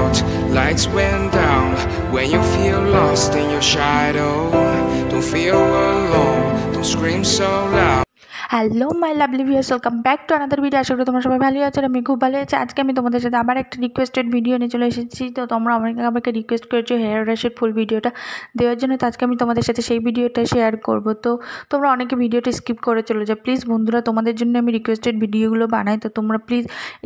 out, lights went down. When you feel lost in your shadow, don't feel alone, don't scream so loud. Hello my lovely viewers, welcome back to another video. আশা করি তোমরা সবাই ভালোই আছো। আমি খুব ভালো আছি। আজকে আমি তোমাদের সাথে আবার একটা রিকোয়েস্টেড ভিডিও নিয়ে চলে এসেছি। তো তোমরা আমাকে রিকোয়েস্ট করেছো হেয়ার ওয়াশের ফুল ভিডিওটা দেওয়ার জন্য। তো আজকে আমি তোমাদের সাথে সেই ভিডিওটা শেয়ার করব। তো তোমরা অনেকে ভিডিওটা স্কিপ করে চলে যাও। প্লিজ বন্ধুরা, তোমাদের জন্য আমি রিকোয়েস্টেড ভিডিওগুলো বানাই, তো তোমরা প্লিজ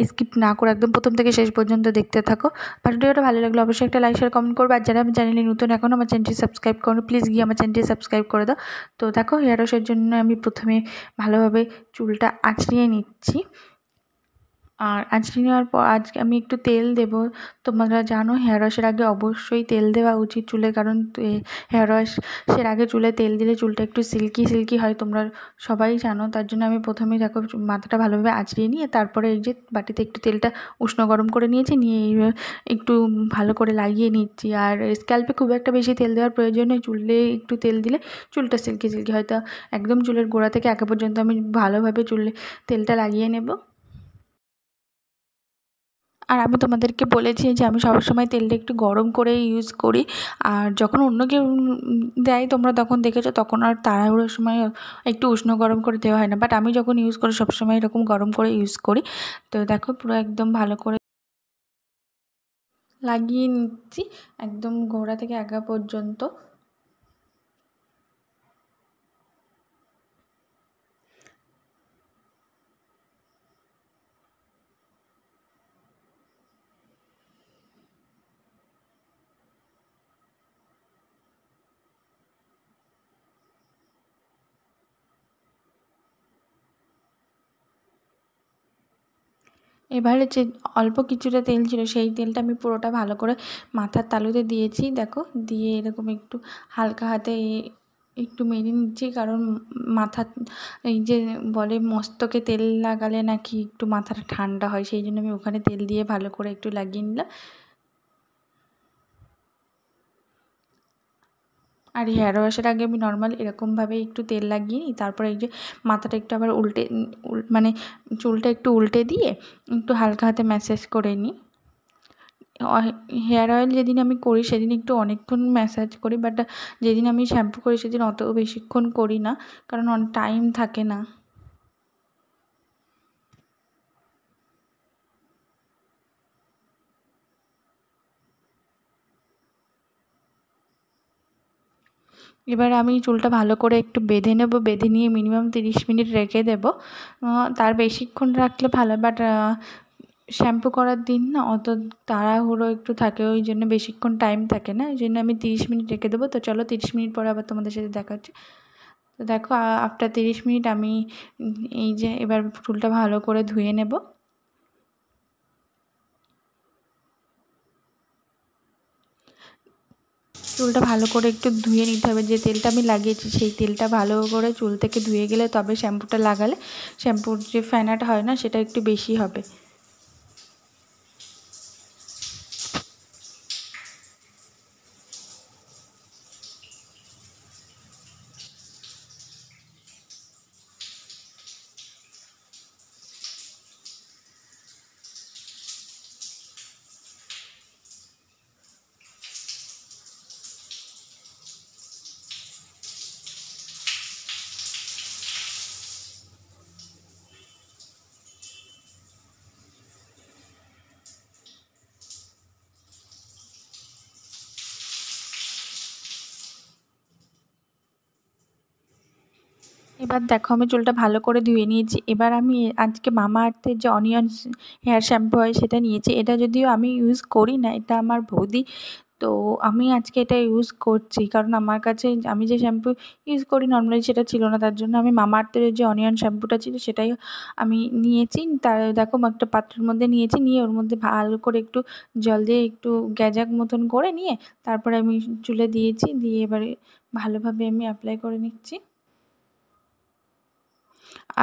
স্কিপ না করে একদম প্রথম থেকে শেষ পর্যন্ত দেখতে থাকো। ভিডিওটা ভালো লাগলে অবশ্যই একটা লাইক শেয়ার কমেন্ট করবে। আর যারা আমি চ্যানেলে নতুন এখন আমার চ্যানেলটি সাবস্ক্রাইব করো, প্লিজ গিয়ে আমার চ্যানেলটি সাবস্ক্রাইব করে দাও। তো দেখো, হেয়ার ওয়াশের জন্য আমি প্রথমে ভালোভাবে চুলটা আঁচড়িয়ে নিচ্ছি। আর আঁচড়িয়ে নেওয়ার পর আজকে আমি একটু তেল দেবো। তোমরা জানো হেয়ার ওয়াশের আগে অবশ্যই তেল দেওয়া উচিত চুলে, কারণ হেয়ার ওয়াশের আগে চুলে তেল দিলে চুলটা একটু সিল্কি হয়, তোমরা সবাই জানো। তার জন্য আমি প্রথমেই দেখো মাথাটা ভালোভাবে আঁচড়িয়ে নিয়ে তারপরে এই যে বাটিতে একটু তেলটা উষ্ণ গরম করে নিয়েছি, নিয়ে একটু ভালো করে লাগিয়ে নিচ্ছি। আর স্ক্যাল্পে খুব একটা বেশি তেল দেওয়ার প্রয়োজন নেই, চুলে একটু তেল দিলে চুলটা সিল্কি হয়তো একদম চুলের গোড়া থেকে একে পর্যন্ত আমি ভালোভাবে চুলে তেলটা লাগিয়ে নেব। আর আমি তোমাদেরকে বলেছি যে আমি সবসময় তেলটা একটু গরম করে ইউজ করি। আর যখন অন্য কেউ দেয় তোমরা তখন দেখেছো, তখন আর তাড়াহুড়োর সময় একটু উষ্ণ গরম করে দেওয়া হয় না, বাট আমি যখন ইউজ করি সবসময় এরকম গরম করে ইউজ করি। তো দেখো পুরো একদম ভালো করে লাগিয়ে নিচ্ছি একদম গোড়া থেকে আগা পর্যন্ত। এবারে যে অল্প কিছুটা তেল ছিল সেই তেলটা আমি পুরোটা ভালো করে মাথার তালুতে দিয়েছি। দেখো, দিয়ে এরকম একটু হালকা হাতে একটু মেরে নিচ্ছি, কারণ মাথা এই যে বলে মস্তকে তেল লাগালে নাকি একটু মাথাটা ঠান্ডা হয়, সেই জন্য আমি ওখানে তেল দিয়ে ভালো করে একটু লাগিয়ে নিলাম। আর হেয়ার ওয়াশের আগে আমি নর্মাল এরকমভাবে একটু তেল লাগিয়ে নিই, তারপরে এই যে মাথাটা একটু আবার উল্টে মানে চুলটা একটু উল্টে দিয়ে একটু হালকা হাতে ম্যাসাজ করে নিই। হেয়ার অয়েল যেদিন আমি করি সেদিন একটু অনেকক্ষণ ম্যাসাজ করি, বাট যেদিন আমি শ্যাম্পু করি সেদিন অত বেশিক্ষণ করি না, কারণ অনেক টাইম থাকে না। এবার আমি চুলটা ভালো করে একটু বেঁধে নেব, বেঁধে নিয়ে মিনিমাম 30 মিনিট রেখে দেব। তার বেশিক্ষণ রাখলে ভালো, বাট শ্যাম্পু করার দিন না অত তাড়াহুড়ো একটু থাকে, ওই জন্য বেশিক্ষণ টাইম থাকে না, ওই জন্য আমি 30 মিনিট রেখে দেবো। তো চলো 30 মিনিট পরে আবার তোমাদের সাথে দেখা হচ্ছে। তো দেখো আফটার 30 মিনিট আমি এই যে এবার চুলটা ভালো করে ধুয়ে নেব। চুলটা ভালো করে একটু ধুয়ে নিতে হবে। যে তেলটা আমি লাগিয়েছি সেই তেলটা ভালো করে চুল থেকে ধুয়ে গেলে তবে শ্যাম্পুটা লাগালে শ্যাম্পুর যে ফেনাটা হয় না সেটা একটু বেশি হবে। এবার দেখো আমি চুলটা ভালো করে ধুয়ে নিয়েছি। এবার আমি আজকে মামা আর্থের যে অনিয়ন হেয়ার শ্যাম্পু হয় সেটা নিয়েছি। এটা যদিও আমি ইউজ করি না, এটা আমার বৌদি, তো আমি আজকে এটা ইউজ করছি, কারণ আমার কাছে আমি যে শ্যাম্পু ইউজ করি নর্মালি সেটা ছিল না, তার জন্য আমি মামা আর্থের যে অনিয়ন শ্যাম্পুটা ছিল সেটাই আমি নিয়েছি। তার দেখো একটা পাত্রের মধ্যে নিয়েছি, নিয়ে ওর মধ্যে ভালো করে একটু জল দিয়ে একটু গ্যাজাক মতন করে নিয়ে তারপরে আমি চুলে দিয়েছি, দিয়ে এবারে ভালোভাবে আমি অ্যাপ্লাই করে নিচ্ছি।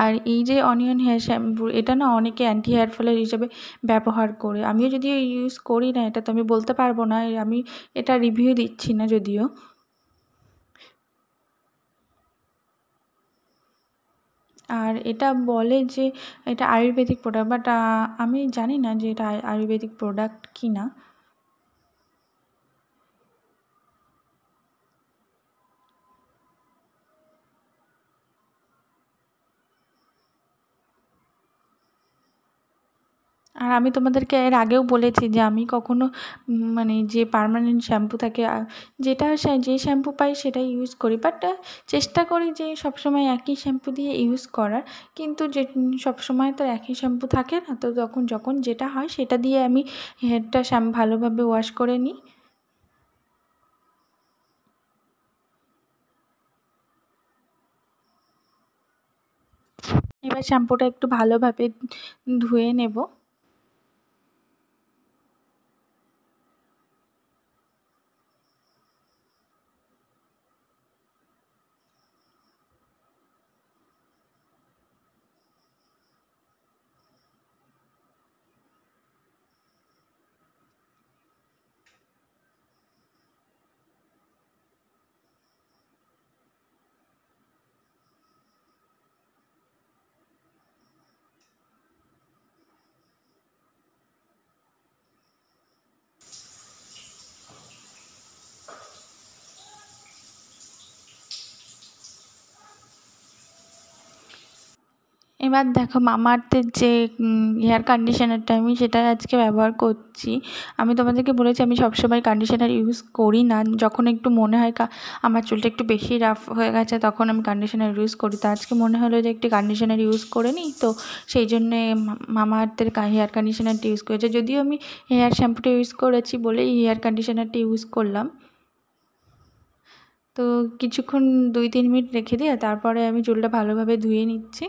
আর এই যে অনিয়ন হেয়ার শ্যাম্পু এটা না অনেকে অ্যান্টি হেয়ার ফলের হিসেবে ব্যবহার করে, আমিও যদিও ইউজ করি না, এটা তো আমি বলতে পারবো না, আমি এটা রিভিউ দিচ্ছি না যদিও। আর এটা বলে যে এটা আয়ুর্বেদিক প্রোডাক্ট, বাট আমি জানি না যে এটা আয়ুর্বেদিক প্রোডাক্ট কি না। আর আমি তোমাদেরকে এর আগেও বলেছি যে আমি কখনো মানে যে পার্মানেন্ট শ্যাম্পু থাকে যে শ্যাম্পু পাই সেটাই ইউজ করি, বাট চেষ্টা করি যে সবসময় একই শ্যাম্পু দিয়ে ইউজ করার। কিন্তু যে সবসময় তো একই শ্যাম্পু থাকে না, তো যখন যেটা হয় সেটা দিয়ে আমি হেয়ারটা ভালোভাবে ওয়াশ করে নিই। এবার শ্যাম্পুটা একটু ভালোভাবে ধুয়ে নেব। এবার দেখো মামাআর্থের যে হেয়ার কন্ডিশনারটা আমি সেটা আজকে ব্যবহার করছি। আমি তোমাদেরকে বলেছি আমি সবসময় কন্ডিশনার ইউজ করি না, যখন একটু মনে হয় আমার চুলটা একটু বেশি রাফ হয়ে গেছে তখন আমি কন্ডিশনার ইউজ করি। তো আজকে মনে হলো যে একটি কন্ডিশনার ইউজ করে নিই, তো সেই জন্যে মামাআর্থের হেয়ার কন্ডিশনারটা ইউজ করেছি। যদিও আমি হেয়ার শ্যাম্পুটা ইউজ করেছি বলেই হেয়ার কন্ডিশনারটা ইউজ করলাম। তো কিছুক্ষণ 2-3 মিনিট রেখে দিয়ে তারপরে আমি চুলটা ভালোভাবে ধুয়ে নিচ্ছি।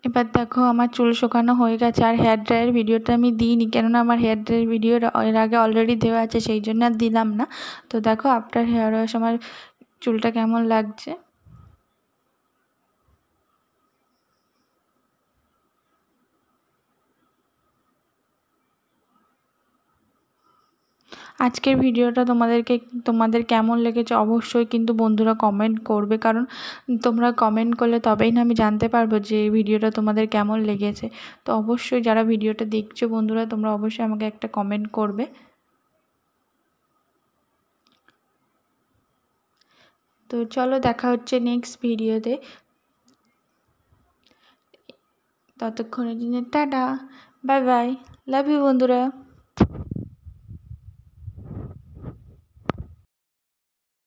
এবার দেখো আমার চুল শুকানো হয়ে গেছে, আর হেয়ার ড্রায়ার ভিডিওটা আমি দিইনি, কেননা আমার হেয়ার ড্রায়ার ভিডিও এর আগে অলরেডি দেওয়া আছে, সেই জন্য আর দিলাম না। তো দেখো আফটার হেয়ার ওয়াশ আমার চুলটা কেমন লাগছে। আজকের ভিডিওটা তোমাদের কেমন লেগেছে অবশ্যই কিন্তু বন্ধুরা কমেন্ট করবে, কারণ তোমরা কমেন্ট করলে তবেই না আমি জানতে পারবো যে ভিডিওটা তোমাদের কেমন লেগেছে। তো অবশ্যই যারা ভিডিওটা দেখছো বন্ধুরা তোমরা অবশ্যই আমাকে একটা কমেন্ট করবে। তো চলো দেখা হচ্ছে নেক্সট ভিডিওতে, ততক্ষণের জন্য tata, bye bye, love you বন্ধুরা।